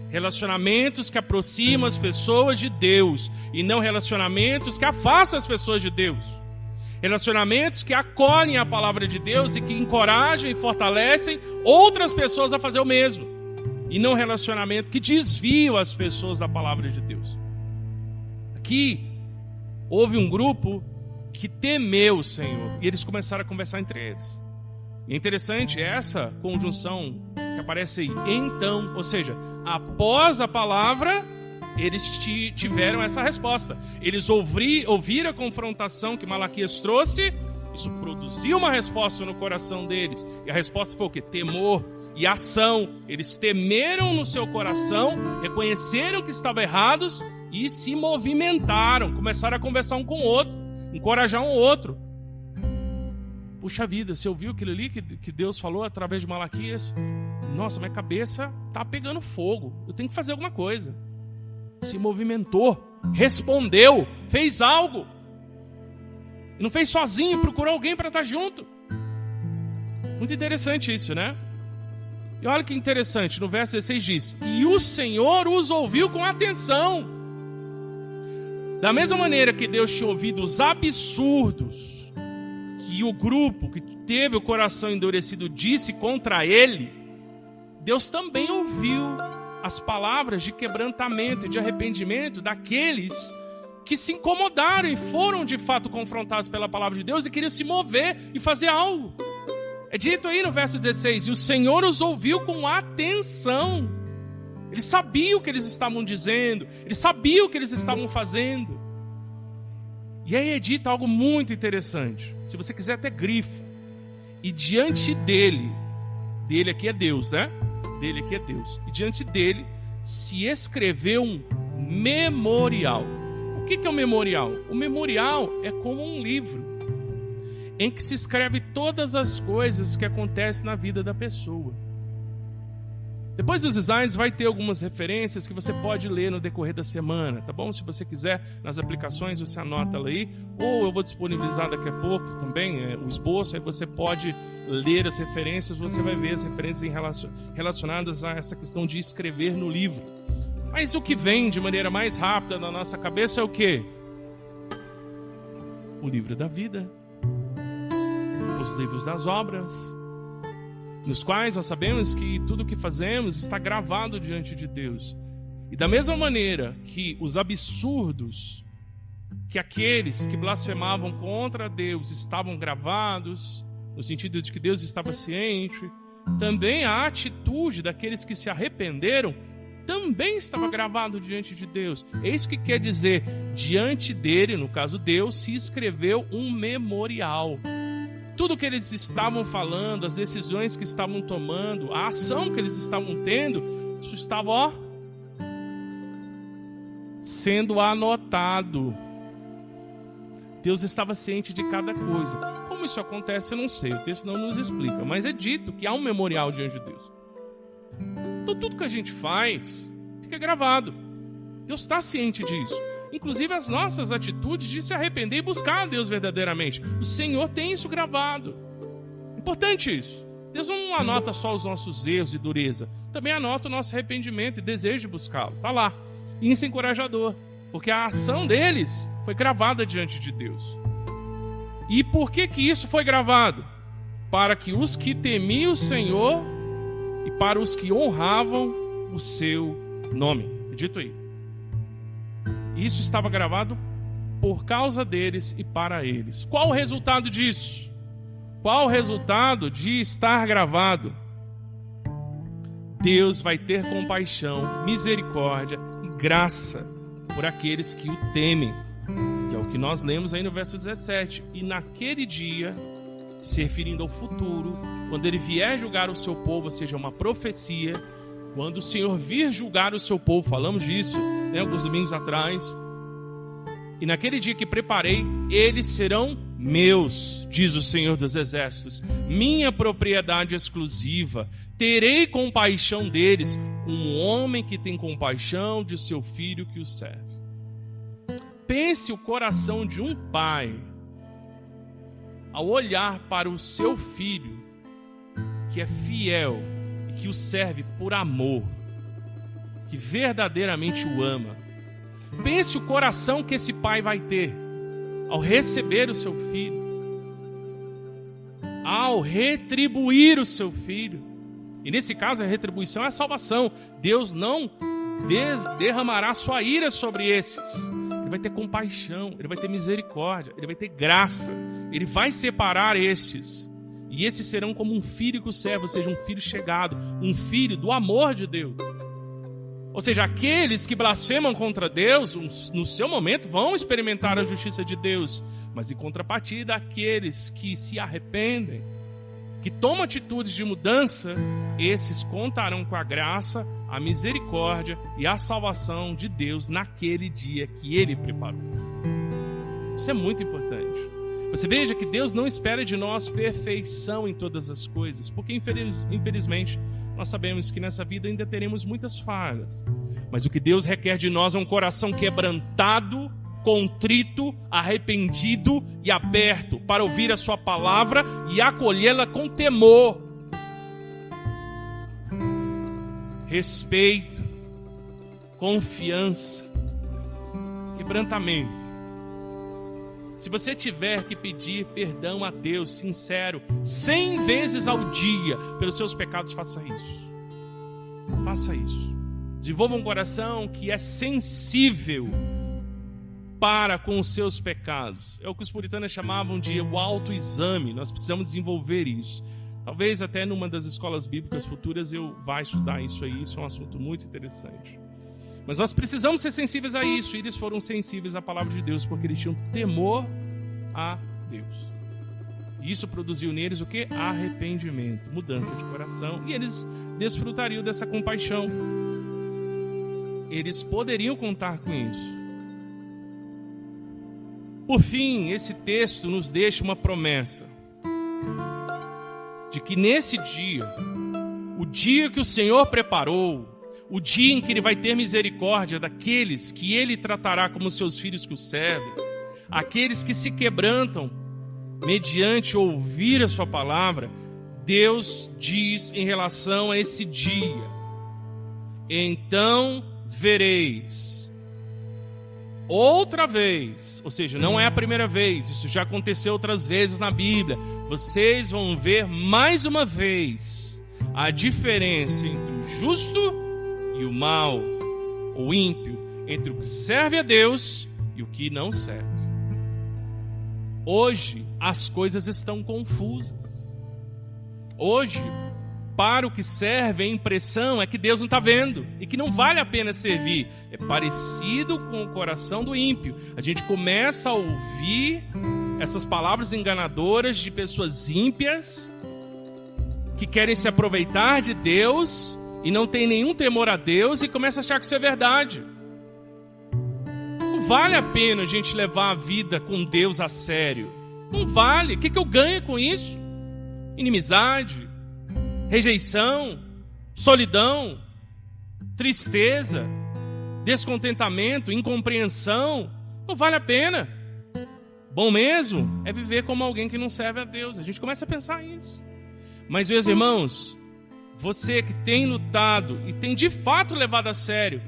Relacionamentos que aproximam as pessoas de Deus e não relacionamentos que afastam as pessoas de Deus. Relacionamentos que acolhem a palavra de Deus e que encorajam e fortalecem outras pessoas a fazer o mesmo. E não relacionamento que desviam as pessoas da palavra de Deus. Aqui houve um grupo que temeu o Senhor e eles começaram a conversar entre eles. E é interessante essa conjunção que aparece aí, então, ou seja, após a palavra, eles tiveram essa resposta. Eles ouviram a confrontação que Malaquias trouxe, isso produziu uma resposta no coração deles. E a resposta foi o quê? Temor e ação. Eles temeram no seu coração, reconheceram que estavam errados e se movimentaram, começaram a conversar um com o outro, encorajar um outro. Puxa vida, você ouviu aquilo ali que Deus falou através de Malaquias? Nossa, minha cabeça tá pegando fogo, eu tenho que fazer alguma coisa. Se movimentou, respondeu, fez algo. E não fez sozinho, procurou alguém para estar junto. Muito interessante isso, né? E olha que interessante, no verso 16 diz: e o Senhor os ouviu com atenção. Da mesma maneira que Deus tinha ouvido os absurdos que o grupo que teve o coração endurecido disse contra ele, Deus também ouviu as palavras de quebrantamento e de arrependimento daqueles que se incomodaram e foram de fato confrontados pela palavra de Deus e queriam se mover e fazer algo. É dito aí no verso 16: e o Senhor os ouviu com atenção. Eles sabiam o que eles estavam dizendo, eles sabiam o que eles estavam fazendo. E aí é dito algo muito interessante. Se você quiser até grife. E diante dele aqui é Deus, né? Dele aqui é Deus. E diante dele se escreveu um memorial. O que é um memorial? O memorial é como um livro em que se escreve todas as coisas que acontecem na vida da pessoa. Depois dos slides vai ter algumas referências que você pode ler no decorrer da semana, tá bom? Se você quiser, nas aplicações você anota ela aí, ou eu vou disponibilizar daqui a pouco também o esboço, aí você pode ler as referências, você vai ver as referências relacionadas a essa questão de escrever no livro. Mas o que vem de maneira mais rápida na nossa cabeça é o quê? O livro da vida, os livros das obras, nos quais nós sabemos que tudo o que fazemos está gravado diante de Deus. E da mesma maneira que os absurdos que aqueles que blasfemavam contra Deus estavam gravados, no sentido de que Deus estava ciente, também a atitude daqueles que se arrependeram também estava gravado diante de Deus. É isso que quer dizer, diante dele, no caso Deus, se escreveu um memorial. Tudo que eles estavam falando, as decisões que estavam tomando, a ação que eles estavam tendo, isso estava, sendo anotado. Deus estava ciente de cada coisa. Como isso acontece, eu não sei, o texto não nos explica, mas é dito que há um memorial diante de Deus. Então tudo que a gente faz fica gravado. Deus está ciente disso. Inclusive as nossas atitudes de se arrepender e buscar a Deus verdadeiramente. O Senhor tem isso gravado. Importante isso. Deus não anota só os nossos erros e dureza, também anota o nosso arrependimento e desejo de buscá-lo. Está lá. E isso é encorajador, porque a ação deles foi gravada diante de Deus. E por que isso foi gravado? Para que os que temiam o Senhor e para os que honravam o seu nome. Dito aí. Isso estava gravado por causa deles e para eles. Qual o resultado disso? Qual o resultado de estar gravado? Deus vai ter compaixão, misericórdia e graça por aqueles que o temem, que é o que nós lemos aí no verso 17. E naquele dia, se referindo ao futuro, quando ele vier julgar o seu povo, ou seja, uma profecia, quando o Senhor vir julgar o seu povo, falamos disso, né, alguns domingos atrás, e naquele dia que preparei, eles serão meus, diz o Senhor dos Exércitos, minha propriedade exclusiva, terei compaixão deles, como um homem que tem compaixão de seu filho que o serve. Pense o coração de um pai, ao olhar para o seu filho, que é fiel e que o serve por amor, que verdadeiramente o ama. Pense o coração que esse pai vai ter ao receber o seu filho, ao retribuir o seu filho. E nesse caso a retribuição é a salvação. Deus não derramará sua ira sobre esses. Ele vai ter compaixão, ele vai ter misericórdia, ele vai ter graça, ele vai separar estes. E esses serão como um filho que o serve, ou seja, um filho chegado, um filho do amor de Deus. Ou seja, aqueles que blasfemam contra Deus, no seu momento, vão experimentar a justiça de Deus. Mas em contrapartida, aqueles que se arrependem, que tomam atitudes de mudança, esses contarão com a graça, a misericórdia e a salvação de Deus naquele dia que Ele preparou. Isso é muito importante. Você veja que Deus não espera de nós perfeição em todas as coisas, porque infelizmente nós sabemos que nessa vida ainda teremos muitas falhas. Mas o que Deus requer de nós é um coração quebrantado, contrito, arrependido e aberto para ouvir a sua palavra e acolhê-la com temor, respeito, confiança, quebrantamento. Se você tiver que pedir perdão a Deus, sincero, 100 vezes ao dia pelos seus pecados, faça isso. Faça isso. Desenvolva um coração que é sensível para com os seus pecados. É o que os puritanos chamavam de o autoexame. Nós precisamos desenvolver isso. Talvez até numa das escolas bíblicas futuras eu vá estudar isso aí. Isso é um assunto muito interessante. Mas nós precisamos ser sensíveis a isso. E eles foram sensíveis à palavra de Deus porque eles tinham temor a Deus. E isso produziu neles o quê? Arrependimento, mudança de coração. E eles desfrutariam dessa compaixão. Eles poderiam contar com isso. Por fim, esse texto nos deixa uma promessa de que nesse dia, o dia que o Senhor preparou, o dia em que Ele vai ter misericórdia daqueles que Ele tratará como seus filhos que o servem, aqueles que se quebrantam mediante ouvir a sua palavra, Deus diz em relação a esse dia: então vereis outra vez, ou seja, não é a primeira vez, isso já aconteceu outras vezes na Bíblia, vocês vão ver mais uma vez a diferença entre o justo e o mau, o ímpio, entre o que serve a Deus e o que não serve. Hoje as coisas estão confusas. Hoje, para o que serve, a impressão é que Deus não está vendo e que não vale a pena servir. É parecido com o coração do ímpio. A gente começa a ouvir essas palavras enganadoras de pessoas ímpias que querem se aproveitar de Deus e não tem nenhum temor a Deus e começa a achar que isso é verdade. Não vale a pena a gente levar a vida com Deus a sério. Não vale. O que eu ganho com isso? Inimizade, rejeição, solidão, tristeza, descontentamento, incompreensão. Não vale a pena. Bom mesmo é viver como alguém que não serve a Deus. A gente começa a pensar isso. Mas, meus irmãos, você que tem lutado e tem de fato levado a sério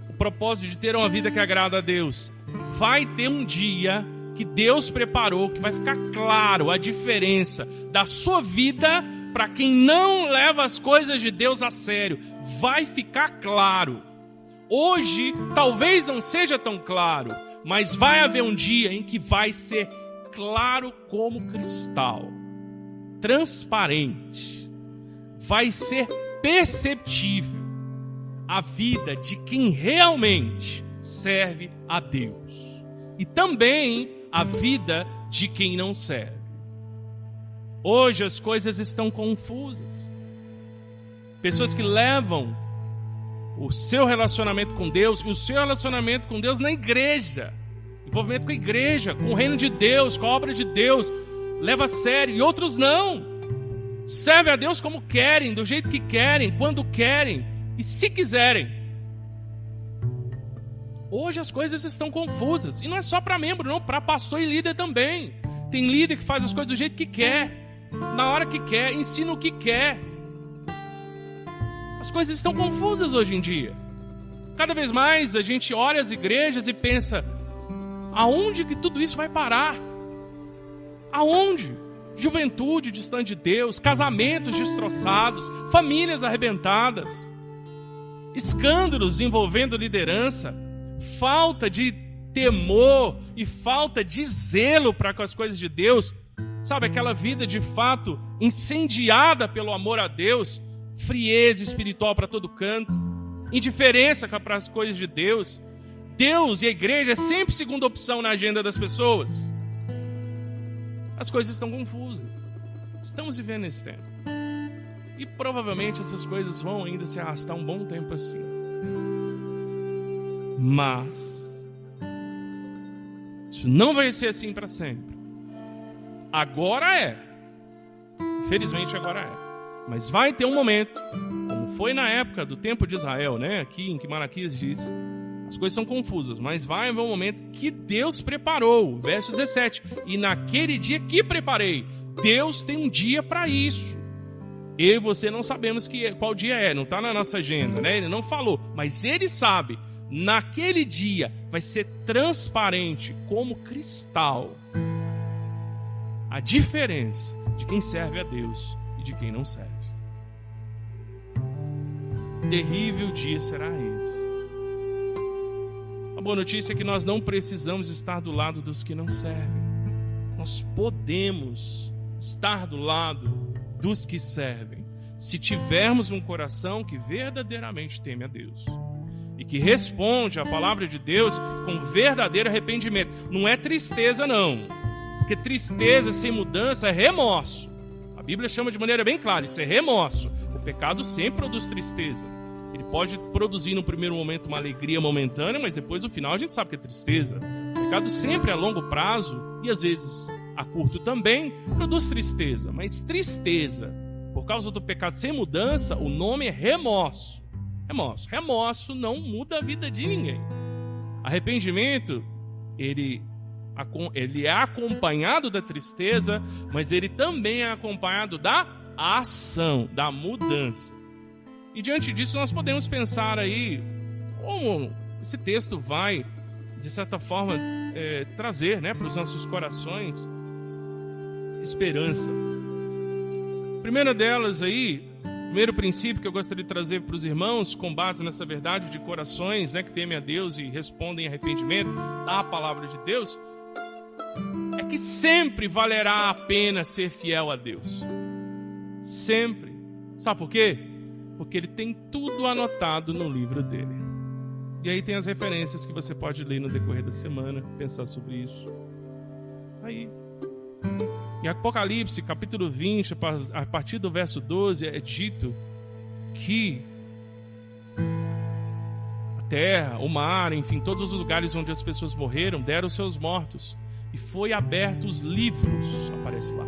o propósito de ter uma vida que agrada a Deus, vai ter um dia que Deus preparou, que vai ficar claro a diferença da sua vida para quem não leva as coisas de Deus a sério. Vai ficar claro. Hoje talvez não seja tão claro, mas vai haver um dia em que vai ser claro como cristal, transparente. Vai ser perceptível a vida de quem realmente serve a Deus e também a vida de quem não serve. Hoje as coisas estão confusas. Pessoas que levam o seu relacionamento com Deus e o seu relacionamento com Deus na igreja, envolvimento com a igreja, com o reino de Deus, com a obra de Deus, leva a sério, e outros não. Servem a Deus como querem, do jeito que querem, quando querem e se quiserem. Hoje as coisas estão confusas. E não é só para membro, não, para pastor e líder também. Tem líder que faz as coisas do jeito que quer, na hora que quer, ensina o que quer. As coisas estão confusas hoje em dia. Cada vez mais a gente olha as igrejas e pensa: aonde que tudo isso vai parar? Aonde? Juventude distante de Deus, casamentos destroçados, famílias arrebentadas, escândalos envolvendo liderança, falta de temor e falta de zelo para com as coisas de Deus. Sabe, aquela vida de fato incendiada pelo amor a Deus, frieza espiritual para todo canto, indiferença para as coisas de Deus. Deus e a igreja é sempre segunda opção na agenda das pessoas. As coisas estão confusas. Estamos vivendo esse tempo. E provavelmente essas coisas vão ainda se arrastar um bom tempo assim. Mas isso não vai ser assim para sempre. Agora é. Infelizmente agora é. Mas vai ter um momento, como foi na época do tempo de Israel, né? Aqui em que Malaquias diz, as coisas são confusas, mas vai haver um momento que Deus preparou. Verso 17. E naquele dia que preparei. Deus tem um dia para isso. Eu e você não sabemos qual dia é, não está na nossa agenda, né? Ele não falou, mas Ele sabe. Naquele dia vai ser transparente como cristal a diferença de quem serve a Deus e de quem não serve. Terrível dia será esse. A boa notícia é que nós não precisamos estar do lado dos que não servem. Nós podemos estar do lado dos que servem, se tivermos um coração que verdadeiramente teme a Deus e que responde à palavra de Deus com verdadeiro arrependimento. Não é tristeza, não, porque tristeza sem mudança é remorso. A Bíblia chama de maneira bem clara, isso é remorso. O pecado sempre produz tristeza. Ele pode produzir no primeiro momento uma alegria momentânea, mas depois no final a gente sabe que é tristeza. O pecado sempre a longo prazo, e às vezes a curto também, produz tristeza. Mas tristeza, por causa do pecado sem mudança, o nome é remorso. Remorso não muda a vida de ninguém. Arrependimento, ele é acompanhado da tristeza, mas ele também é acompanhado da ação, da mudança. E diante disso nós podemos pensar aí como esse texto vai, de certa forma, trazer, né, para os nossos corações esperança. Primeira delas aí, primeiro princípio que eu gostaria de trazer para os irmãos, com base nessa verdade de corações, né, que temem a Deus e respondem em arrependimento à palavra de Deus. é que sempre valerá a pena ser fiel a Deus. Sempre. Sabe por quê? Porque ele tem tudo anotado no livro dele. E aí tem as referências que você pode ler no decorrer da semana, pensar sobre isso. Aí. Em Apocalipse, capítulo 20, a partir do verso 12, é dito que a terra, o mar, enfim, todos os lugares onde as pessoas morreram, deram seus mortos. E foi aberto os livros, aparece lá.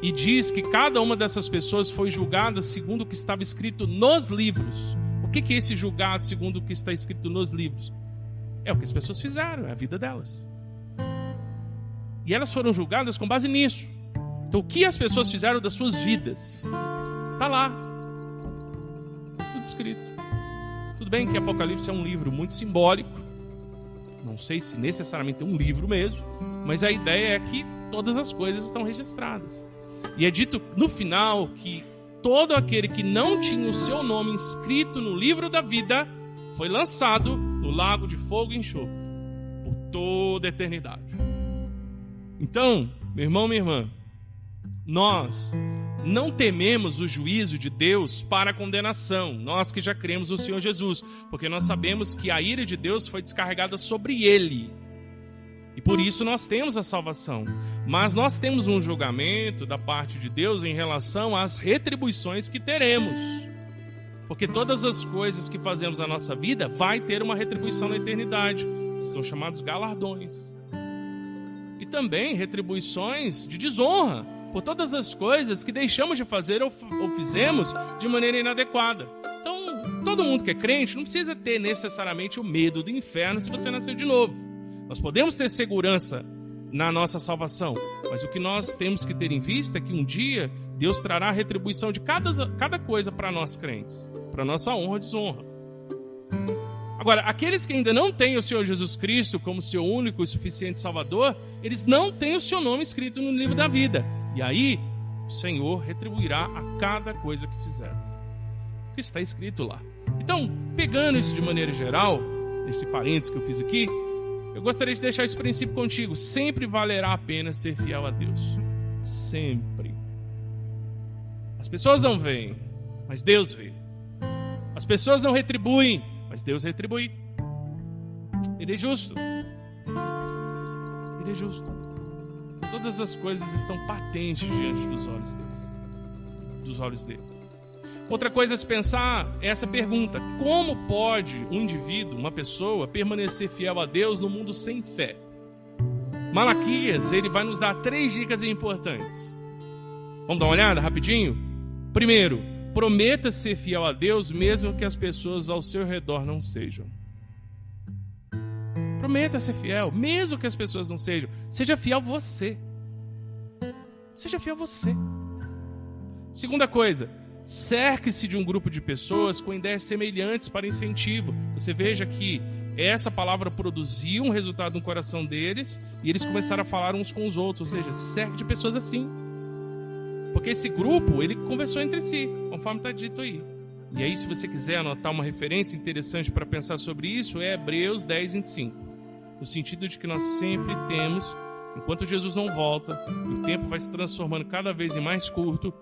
E diz que cada uma dessas pessoas foi julgada segundo o que estava escrito nos livros. O que é esse julgado segundo o que está escrito nos livros? É o que as pessoas fizeram, é a vida delas. E elas foram julgadas com base nisso. Então o que as pessoas fizeram das suas vidas? Está lá. Tudo escrito. Tudo bem que Apocalipse é um livro muito simbólico. Não sei se necessariamente é um livro mesmo. Mas a ideia é que todas as coisas estão registradas. E é dito no final que todo aquele que não tinha o seu nome inscrito no livro da vida foi lançado no lago de fogo e enxofre por toda a eternidade. Então, meu irmão, minha irmã, nós não tememos o juízo de Deus para a condenação, nós que já cremos no Senhor Jesus, porque nós sabemos que a ira de Deus foi descarregada sobre ele. E por isso nós temos a salvação. Mas nós temos um julgamento da parte de Deus em relação às retribuições que teremos. Porque todas as coisas que fazemos na nossa vida vai ter uma retribuição na eternidade. São chamados galardões. E também retribuições de desonra por todas as coisas que deixamos de fazer ou fizemos de maneira inadequada. Então, todo mundo que é crente não precisa ter necessariamente o medo do inferno se você nasceu de novo. Nós podemos ter segurança na nossa salvação, mas o que nós temos que ter em vista é que um dia Deus trará a retribuição de cada coisa para nós crentes, para nossa honra ou desonra. Agora, aqueles que ainda não têm o Senhor Jesus Cristo como seu único e suficiente Salvador, eles não têm o seu nome escrito no livro da vida. E aí, o Senhor retribuirá a cada coisa que fizeram. O que está escrito lá. Então, pegando isso de maneira geral, esse parênteses que eu fiz aqui, eu gostaria de deixar esse princípio contigo. Sempre valerá a pena ser fiel a Deus. Sempre. As pessoas não veem, mas Deus vê. As pessoas não retribuem, mas Deus retribui. Ele é justo. Ele é justo. Todas as coisas estão patentes diante dos olhos dele. Outra coisa a se pensar é essa pergunta: como pode um indivíduo, uma pessoa, permanecer fiel a Deus no mundo sem fé? Malaquias, ele vai nos dar 3 dicas importantes. Vamos dar uma olhada rapidinho? Primeiro, prometa ser fiel a Deus mesmo que as pessoas ao seu redor não sejam. Prometa ser fiel, mesmo que as pessoas não sejam. Seja fiel você. Seja fiel você. Segunda coisa, cerque-se de um grupo de pessoas com ideias semelhantes para incentivo. Você veja que essa palavra produziu um resultado no coração deles e eles começaram a falar uns com os outros. Ou seja, se cerque de pessoas assim. Porque esse grupo, ele conversou entre si, conforme está dito aí. E aí, se você quiser anotar uma referência interessante para pensar sobre isso, é Hebreus 10, 25. No sentido de que nós sempre temos, enquanto Jesus não volta, e o tempo vai se transformando cada vez em mais curto,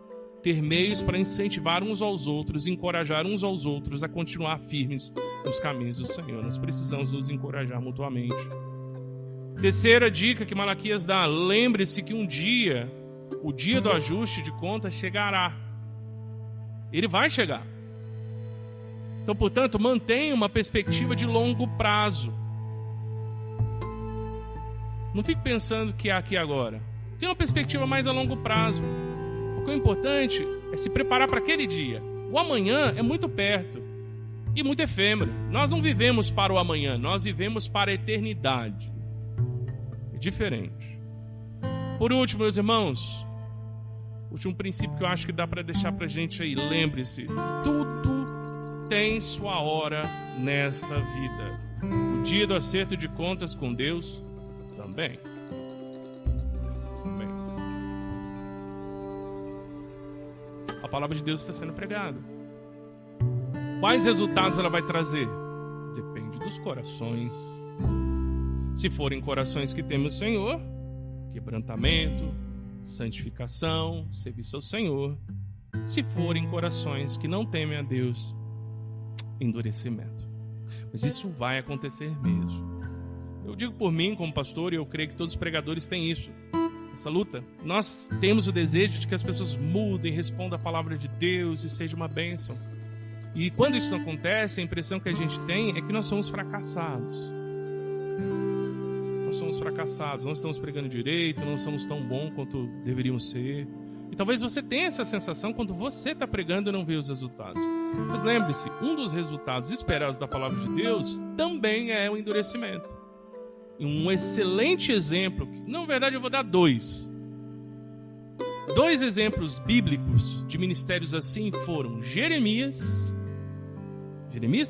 ter meios para incentivar uns aos outros, encorajar uns aos outros a continuar firmes nos caminhos do Senhor. Nós precisamos nos encorajar mutuamente. Terceira dica que Malaquias dá: lembre-se que um dia, o dia do ajuste de contas chegará. Ele vai chegar. Então, portanto, mantenha uma perspectiva de longo prazo. Não fique pensando que é aqui agora. Tenha uma perspectiva mais a longo prazo. Porque o importante é se preparar para aquele dia. O amanhã é muito perto e muito efêmero. Nós não vivemos para o amanhã, nós vivemos para a eternidade. É diferente. Por último, meus irmãos, último princípio que eu acho que dá para deixar para a gente aí. Lembre-se, tudo tem sua hora nessa vida. O dia do acerto de contas com Deus também. A palavra de Deus está sendo pregada. Quais resultados ela vai trazer? Depende dos corações. Se forem corações que temem o Senhor, quebrantamento, santificação, serviço ao Senhor. Se forem corações que não temem a Deus, endurecimento. Mas isso vai acontecer mesmo. Eu digo por mim como pastor, e eu creio que todos os pregadores têm isso, essa luta. Nós temos o desejo de que as pessoas mudem, respondam a palavra de Deus e seja uma bênção. E quando isso não acontece, a impressão que a gente tem é que nós somos fracassados. Nós somos fracassados, não estamos pregando direito, não somos tão bons quanto deveríamos ser. E talvez você tenha essa sensação quando você está pregando e não vê os resultados. Mas lembre-se, um dos resultados esperados da palavra de Deus também é o endurecimento. E um excelente exemplo, na verdade eu vou dar dois exemplos bíblicos de ministérios assim foram Jeremias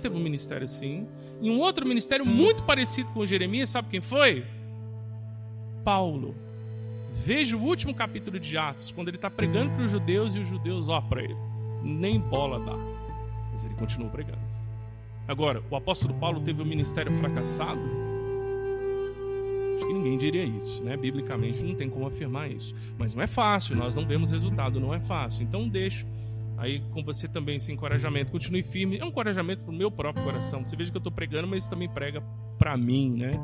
teve um ministério assim, e um outro ministério muito parecido com o Jeremias, sabe quem foi? Paulo. Veja o último capítulo de Atos, quando ele está pregando para os judeus, e os judeus, para ele, nem bola dá. Mas ele continuou pregando. Agora, o apóstolo Paulo teve um ministério fracassado? Acho que ninguém diria isso, né? Biblicamente não tem como afirmar isso. Mas não é fácil, nós não vemos resultado, não é fácil. Então deixo aí com você também esse encorajamento. Continue firme. É um encorajamento para o meu próprio coração. Você veja que eu estou pregando, mas isso também prega para mim, né?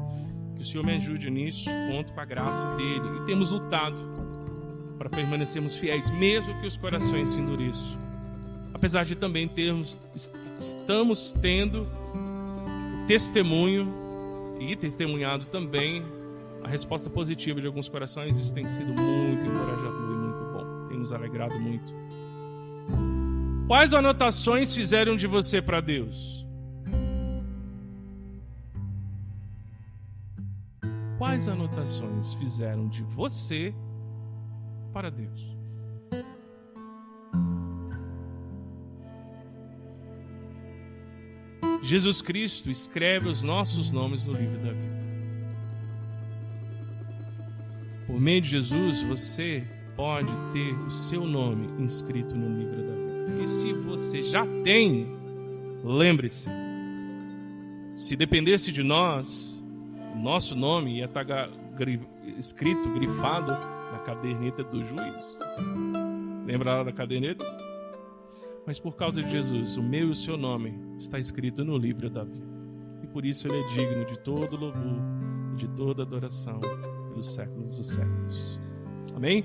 Que o Senhor me ajude nisso, conto com a graça dele. E temos lutado para permanecermos fiéis, mesmo que os corações se endureçam. Apesar de também estamos tendo o testemunho e testemunhado também a resposta positiva de alguns corações. Isso tem sido muito encorajador e muito bom. Tem nos alegrado muito. Quais anotações fizeram de você para Deus? Quais anotações fizeram de você para Deus? Jesus Cristo escreve os nossos nomes no livro da vida. Por meio de Jesus, você pode ter o seu nome inscrito no livro da vida. E se você já tem, lembre-se, se dependesse de nós, o nosso nome ia estar escrito, grifado na caderneta do juiz. Lembra lá da caderneta? Mas por causa de Jesus, o meu e o seu nome está escrito no livro da vida. E por isso ele é digno de todo louvor e de toda adoração pelos séculos dos séculos. Amém?